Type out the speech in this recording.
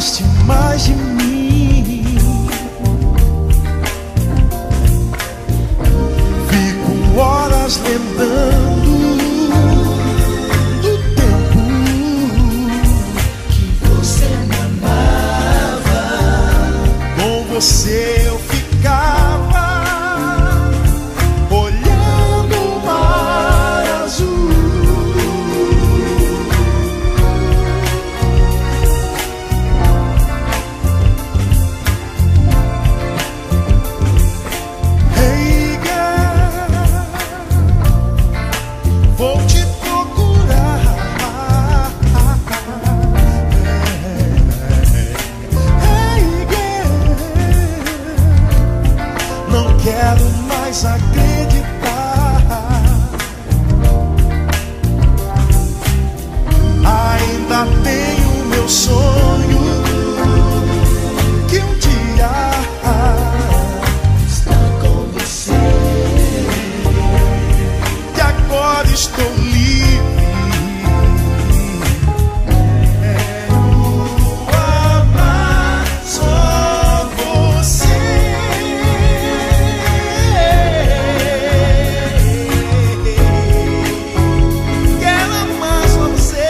goste mais de mim. Fico horas lembrando do tempo que você me amava. Com você eu ficava olhando o mar azul. Hey girl, vou te procurar. Hey girl, não quero mais acreditar. Ainda tenho meu sonho que um dia estar com você. E agora estou livre. Quero amar só você. Quero amar só você.